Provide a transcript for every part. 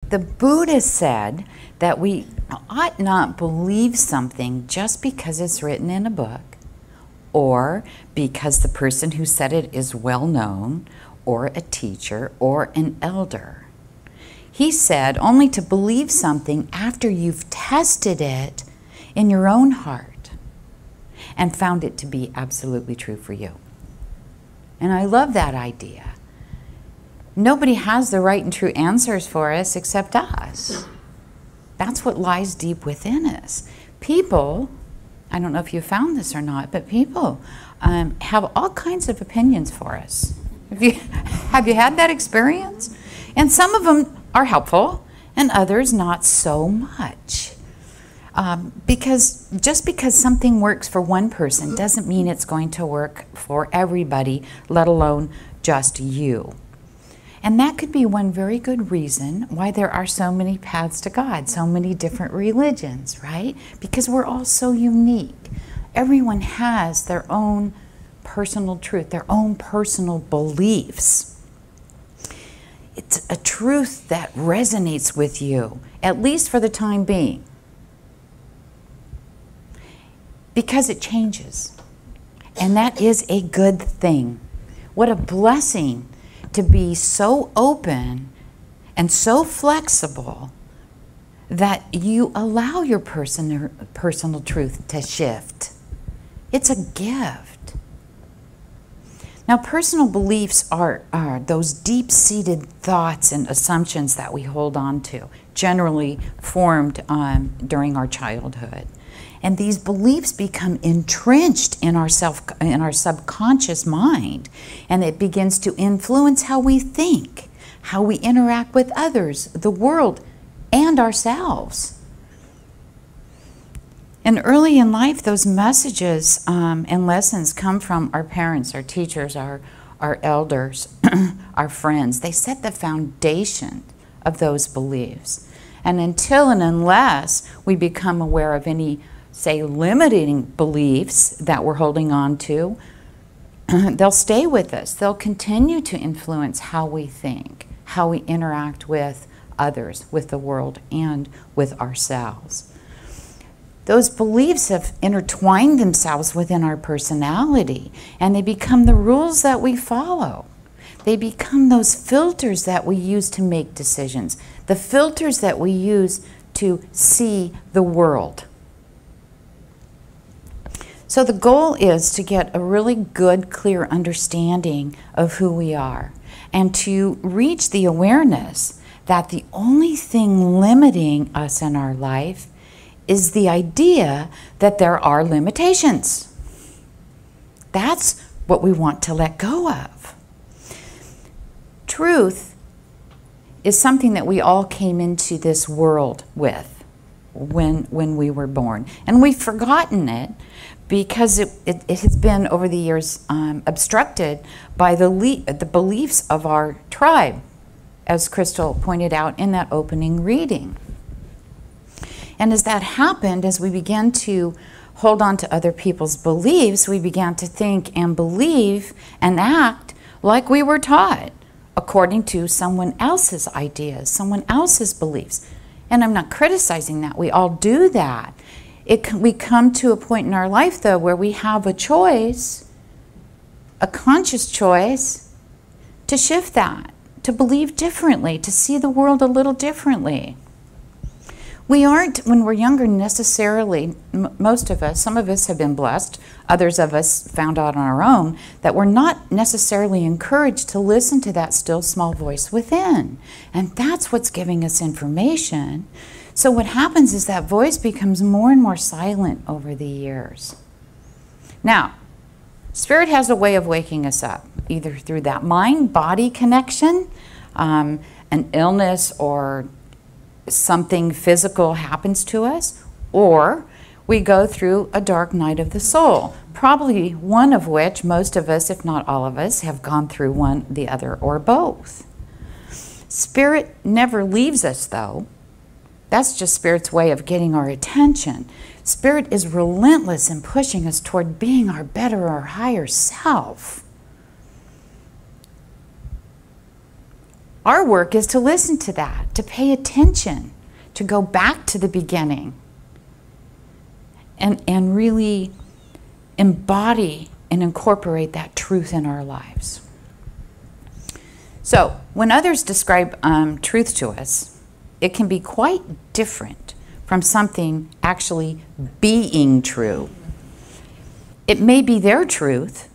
The Buddha said that we ought not believe something just because it's written in a book, or because the person who said it is well known, or a teacher, or an elder. He said only to believe something after you've tested it in your own heart and found it to be absolutely true for you. And I love that idea. Nobody has the right and true answers for us except us. That's what lies deep within us. People, I don't know if you found this or not, but people have all kinds of opinions for us. Have you had that experience? And some of them are helpful and others not so much. Because just because something works for one person doesn't mean it's going to work for everybody, let alone just you. And that could be one very good reason why there are so many paths to God, so many different religions, right? Because we're all so unique. Everyone has their own personal truth, their own personal beliefs. It's a truth that resonates with you, at least for the time being, because it changes. And that is a good thing. What a blessing to be so open and so flexible that you allow your personal truth to shift. It's a gift. Now, personal beliefs are those deep-seated thoughts and assumptions that we hold on to, generally formed during our childhood. And these beliefs become entrenched in our subconscious mind, and it begins to influence how we think, how we interact with others, the world, and ourselves. And early in life, those messages and lessons come from our parents, our teachers, our elders, our friends. They set the foundation of those beliefs. And until and unless we become aware of any, say, limiting beliefs that we're holding on to, they'll stay with us. They'll continue to influence how we think, how we interact with others, with the world, and with ourselves. Those beliefs have intertwined themselves within our personality, and they become the rules that we follow. They become those filters that we use to make decisions, the filters that we use to see the world. So the goal is to get a really good, clear understanding of who we are, and to reach the awareness that the only thing limiting us in our life is the idea that there are limitations. That's what we want to let go of. Truth is something that we all came into this world with when we were born. And we've forgotten it because it has been, over the years, obstructed by the beliefs of our tribe, as Crystal pointed out in that opening reading. And as that happened, as we began to hold on to other people's beliefs, we began to think and believe and act like we were taught, according to someone else's ideas, someone else's beliefs. And I'm not criticizing that. We all do that. We come to a point in our life, though, where we have a choice, a conscious choice, to shift that, to believe differently, to see the world a little differently. We aren't, when we're younger, necessarily, most of us, some of us have been blessed, others of us found out on our own, that we're not necessarily encouraged to listen to that still small voice within. And that's what's giving us information. So what happens is that voice becomes more and more silent over the years. Now, Spirit has a way of waking us up, either through that mind-body connection, an illness, or something physical happens to us, or we go through a dark night of the soul, probably one of which most of us, if not all of us, have gone through one, the other, or both. Spirit never leaves us, though. That's just Spirit's way of getting our attention. Spirit is relentless in pushing us toward being our better, our higher self. Our work is to listen to that, to pay attention, to go back to the beginning, and really embody and incorporate that truth in our lives. So, when others describe truth to us, it can be quite different from something actually being true. It may be their truth,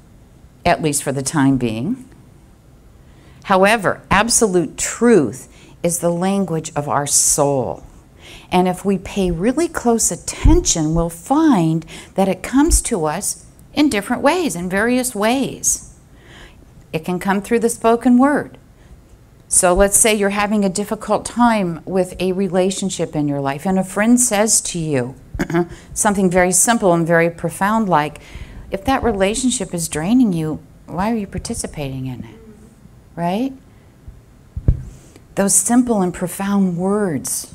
at least for the time being. However, absolute truth is the language of our soul. And if we pay really close attention, we'll find that it comes to us in different ways, in various ways. It can come through the spoken word. So let's say you're having a difficult time with a relationship in your life, and a friend says to you something very simple and very profound, like, if that relationship is draining you, why are you participating in it? Right? Those simple and profound words.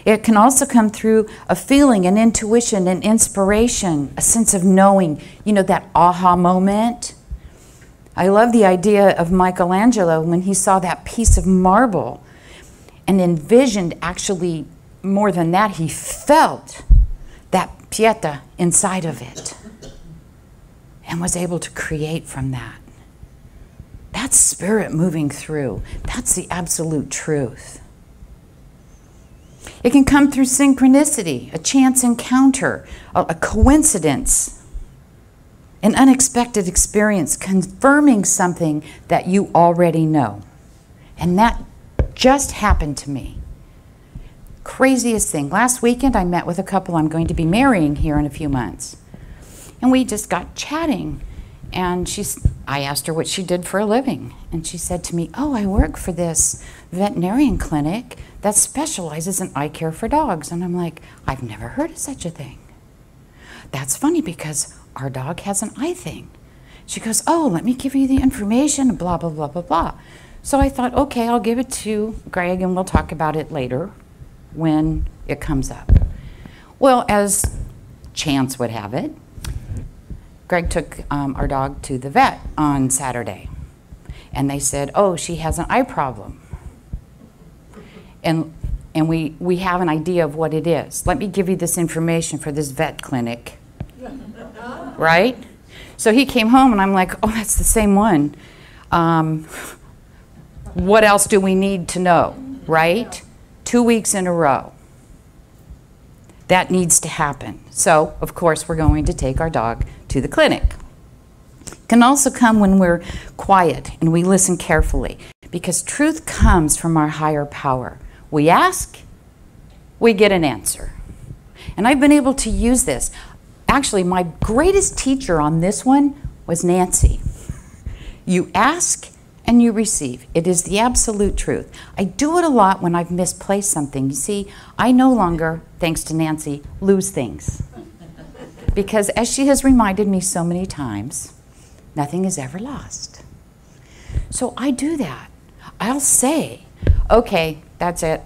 It can also come through a feeling, an intuition, an inspiration, a sense of knowing, you know, that aha moment. I love the idea of Michelangelo when he saw that piece of marble and envisioned, actually more than that, he felt that pieta inside of it and was able to create from that. That's spirit moving through. That's the absolute truth. It can come through synchronicity, a chance encounter, a coincidence, an unexpected experience confirming something that you already know. And that just happened to me. Craziest thing. Last weekend I met with a couple I'm going to be marrying here in a few months. And we just got chatting. And I asked her what she did for a living. And she said to me, oh, I work for this veterinarian clinic that specializes in eye care for dogs. And I'm like, I've never heard of such a thing. That's funny because our dog has an eye thing. She goes, oh, let me give you the information, blah, blah, blah, blah, blah. So I thought, okay, I'll give it to Greg and we'll talk about it later when it comes up. Well, as chance would have it, Greg took our dog to the vet on Saturday. And they said, oh, she has an eye problem. And we have an idea of what it is. Let me give you this information for this vet clinic. Right? So he came home and I'm like, oh, that's the same one. What else do we need to know? Right? 2 weeks in a row. That needs to happen. So, of course, we're going to take our dog to the clinic. It can also come when we're quiet and we listen carefully, because truth comes from our higher power. We ask, we get an answer. And I've been able to use this. Actually, my greatest teacher on this one was Nancy. You ask and you receive. It is the absolute truth. I do it a lot when I've misplaced something. You see, I no longer, thanks to Nancy, lose things. Because as she has reminded me so many times, nothing is ever lost. So I do that. I'll say, okay, that's it.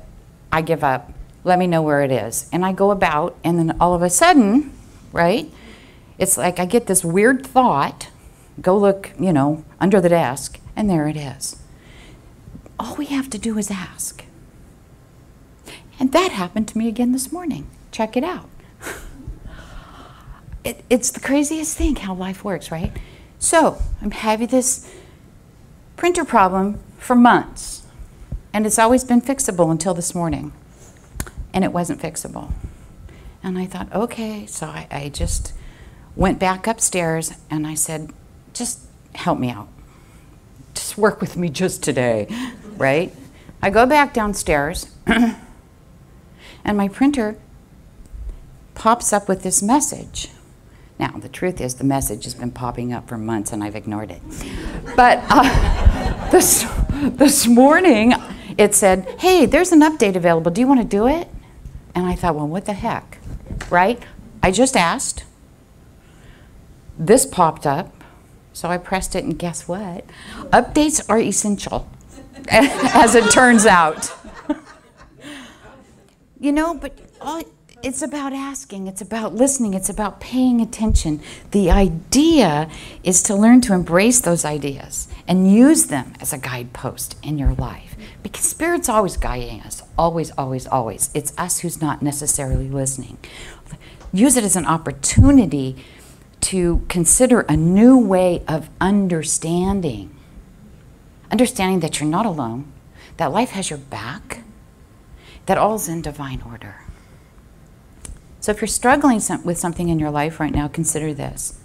I give up. Let me know where it is. And I go about, and then all of a sudden, right, it's like I get this weird thought, go look, you know, under the desk, and there it is. All we have to do is ask. And that happened to me again this morning. Check it out. It's the craziest thing how life works, right? So I'm having this printer problem for months, and it's always been fixable until this morning, and it wasn't fixable. And I thought, okay, so I just went back upstairs and I said, just help me out. Just work with me just today, right? I go back downstairs and my printer pops up with this message. Now, the truth is the message has been popping up for months and I've ignored it. But this morning it said, hey, there's an update available. Do you want to do it? And I thought, well, what the heck, right? I just asked. This popped up. So I pressed it, and guess what? Updates are essential, as it turns out. You know, but it's about asking, it's about listening, it's about paying attention. The idea is to learn to embrace those ideas and use them as a guidepost in your life. Because Spirit's always guiding us, always, always, always. It's us who's not necessarily listening. Use it as an opportunity to consider a new way of understanding. Understanding that you're not alone, that life has your back, that all's in divine order. So if you're struggling with something in your life right now, consider this.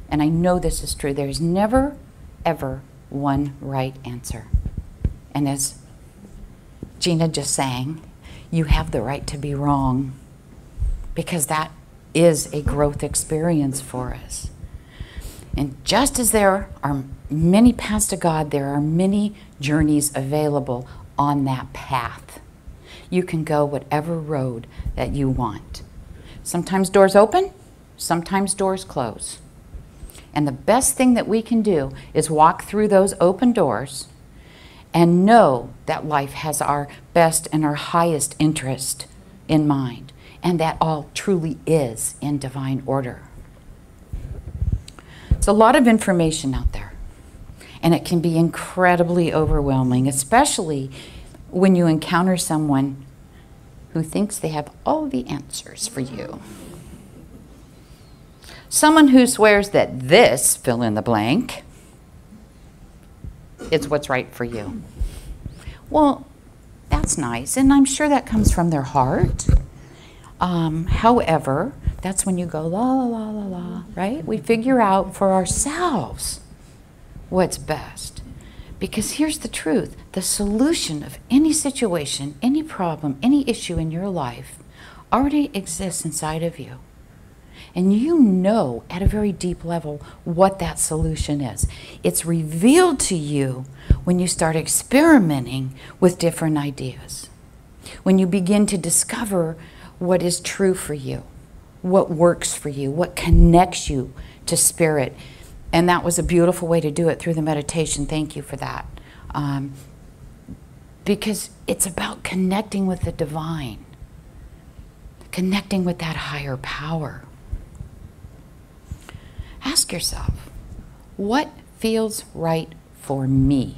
And I know this is true. There's never, ever one right answer. And as Gina just sang, you have the right to be wrong, because that is a growth experience for us. And just as there are many paths to God, there are many journeys available on that path. You can go whatever road that you want. Sometimes doors open, sometimes doors close. And the best thing that we can do is walk through those open doors and know that life has our best and our highest interest in mind, and that all truly is in divine order. It's a lot of information out there, and it can be incredibly overwhelming, especially when you encounter someone who thinks they have all the answers for you. Someone who swears that this, fill in the blank, is what's right for you. Well, that's nice, and I'm sure that comes from their heart. However, that's when you go la la la la la, right? We figure out for ourselves what's best. Because here's the truth. The solution of any situation, any problem, any issue in your life already exists inside of you. And you know at a very deep level what that solution is. It's revealed to you when you start experimenting with different ideas. When you begin to discover what is true for you, what works for you, what connects you to Spirit. And that was a beautiful way to do it through the meditation. Thank you for that. Because it's about connecting with the divine, connecting with that higher power. Ask yourself, what feels right for me?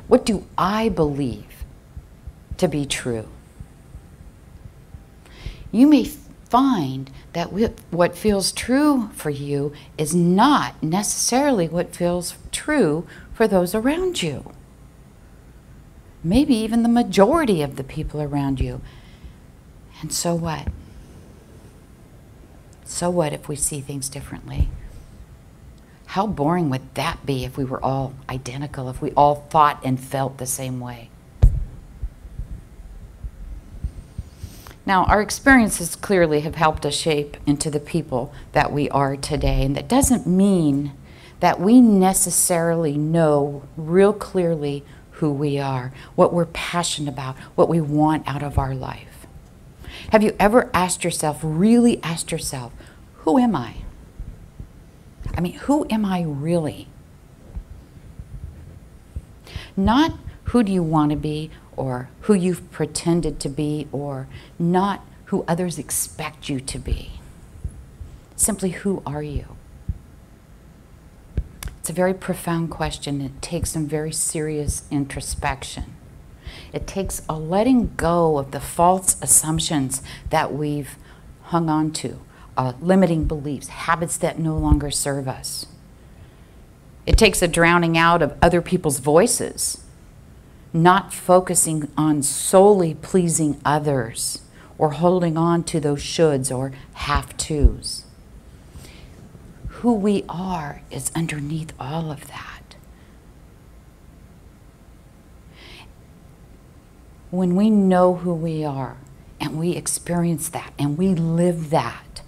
What do I believe to be true? You may find that what feels true for you is not necessarily what feels true for those around you. Maybe even the majority of the people around you. And so what? So what if we see things differently? How boring would that be if we were all identical, if we all thought and felt the same way? Now, our experiences clearly have helped us shape into the people that we are today. And that doesn't mean that we necessarily know real clearly who we are, what we're passionate about, what we want out of our life. Have you ever asked yourself, really asked yourself, who am I? I mean, who am I really? Not who do you want to be, or who you've pretended to be, or not who others expect you to be. Simply, who are you? It's a very profound question. It takes some very serious introspection. It takes a letting go of the false assumptions that we've hung on to, limiting beliefs, habits that no longer serve us. It takes a drowning out of other people's voices, not focusing on solely pleasing others or holding on to those shoulds or have-tos. Who we are is underneath all of that. When we know who we are and we experience that and we live that,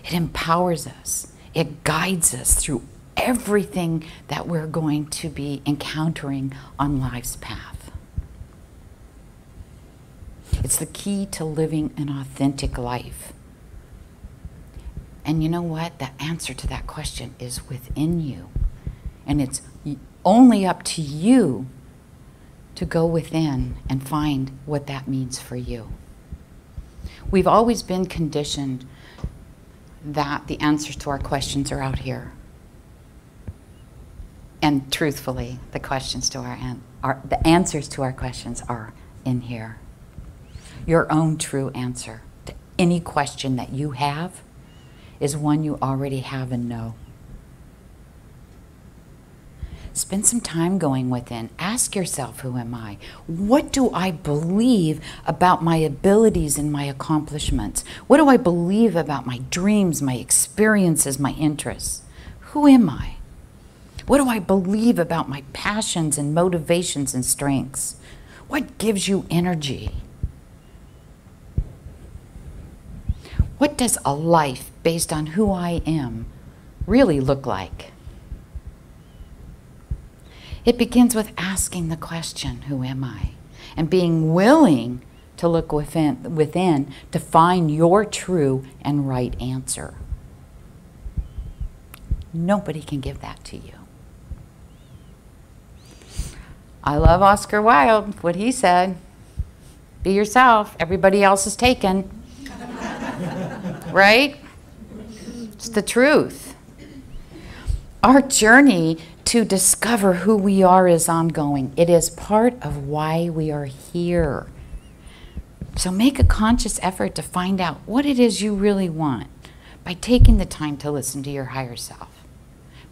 it empowers us. It guides us through everything that we're going to be encountering on life's path. It's the key to living an authentic life. And you know what? The answer to that question is within you. And it's only up to you to go within and find what that means for you. We've always been conditioned that the answers to our questions are out here. And truthfully, the questions to the answers to our questions are in here. Your own true answer to any question that you have is one you already have and know. Spend some time going within. Ask yourself, who am I? What do I believe about my abilities and my accomplishments? What do I believe about my dreams, my experiences, my interests? Who am I? What do I believe about my passions and motivations and strengths? What gives you energy? What does a life based on who I am really look like? It begins with asking the question, who am I? And being willing to look within to find your true and right answer. Nobody can give that to you. I love Oscar Wilde, what he said. Be yourself, everybody else is taken. Right? It's the truth. Our journey to discover who we are is ongoing. It is part of why we are here. So make a conscious effort to find out what it is you really want by taking the time to listen to your higher self,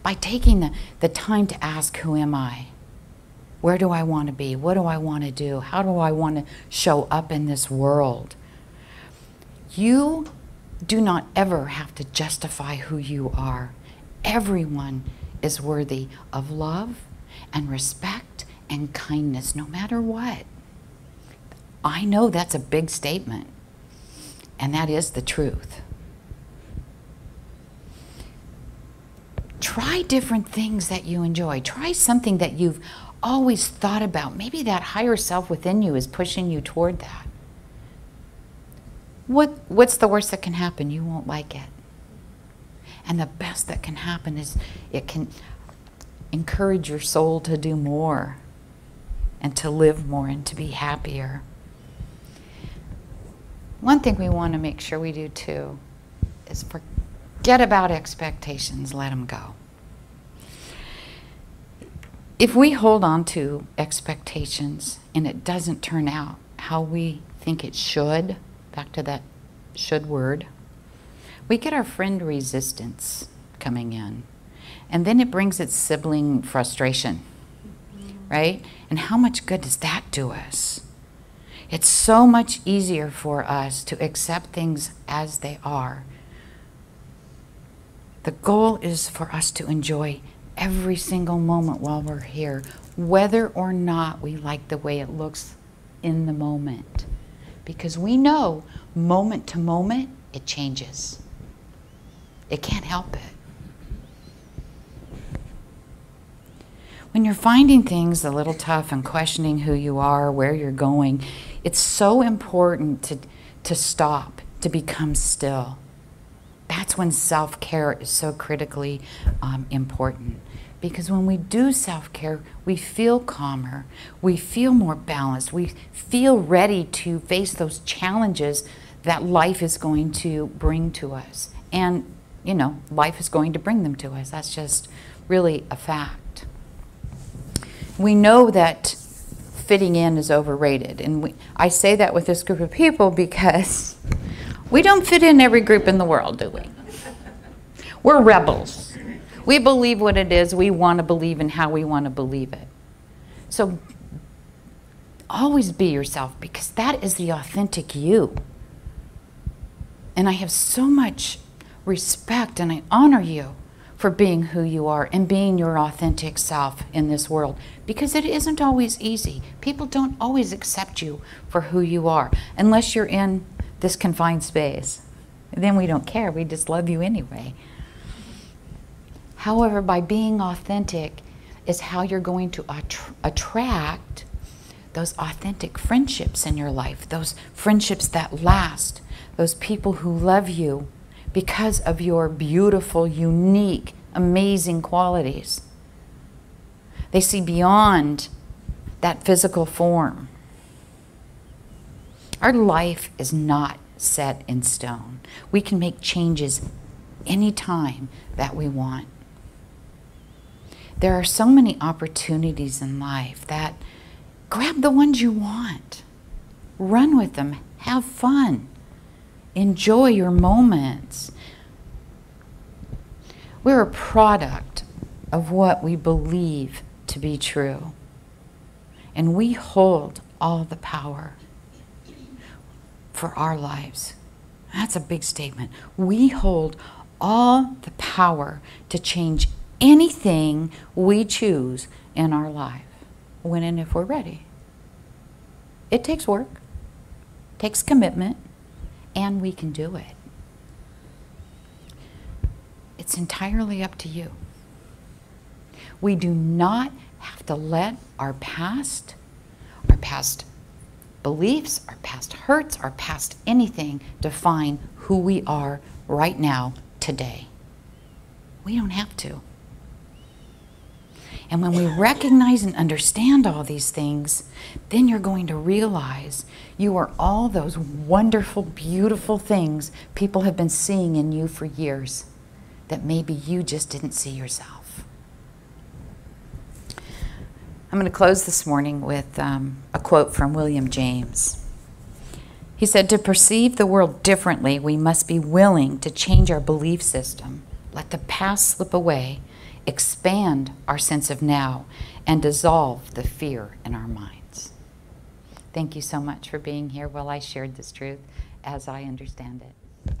by taking the time to ask, who am I? Where do I want to be? What do I want to do? How do I want to show up in this world? You do not ever have to justify who you are. Everyone is worthy of love and respect and kindness, no matter what. I know that's a big statement, and that is the truth. Try different things that you enjoy. Try something that you've always thought about. Maybe that higher self within you is pushing you toward that. What's the worst that can happen? You won't like it. And the best that can happen is it can encourage your soul to do more and to live more and to be happier. One thing we want to make sure we do too is forget about expectations, let them go. If we hold on to expectations and it doesn't turn out how we think it should, back to that should word, we get our friend resistance coming in. And then it brings its sibling frustration, right? And how much good does that do us? It's so much easier for us to accept things as they are. The goal is for us to enjoy every single moment while we're here, whether or not we like the way it looks in the moment. Because we know moment to moment, it changes. It can't help it. When you're finding things a little tough and questioning who you are, where you're going, it's so important to stop, to become still. That's when self-care is so critically important. Because when we do self-care, we feel calmer, we feel more balanced, we feel ready to face those challenges that life is going to bring to us. And, you know, life is going to bring them to us. That's just really a fact. We know that fitting in is overrated. And I say that with this group of people because we don't fit in every group in the world, do we? We're rebels. We believe what it is we want to believe and how we want to believe it. So always be yourself, because that is the authentic you. And I have so much respect and I honor you for being who you are and being your authentic self in this world, because it isn't always easy. People don't always accept you for who you are unless you're in this confined space. And then we don't care. We just love you anyway. However, by being authentic is how you're going to attract those authentic friendships in your life, those friendships that last, those people who love you because of your beautiful, unique, amazing qualities. They see beyond that physical form. Our life is not set in stone. We can make changes anytime that we want. There are so many opportunities in life that grab the ones you want. Run with them. Have fun. Enjoy your moments. We're a product of what we believe to be true. And we hold all the power for our lives. That's a big statement. We hold all the power to change anything we choose in our life, when and if we're ready. It takes work, takes commitment, and we can do it. It's entirely up to you. We do not have to let our past beliefs, our past hurts, our past anything define who we are right now, today. We don't have to. And when we recognize and understand all these things, then you're going to realize you are all those wonderful, beautiful things people have been seeing in you for years that maybe you just didn't see yourself. I'm going to close this morning with a quote from William James. He said, "To perceive the world differently, we must be willing to change our belief system, let the past slip away, expand our sense of now, and dissolve the fear in our minds." Thank you so much for being here while I shared this truth as I understand it.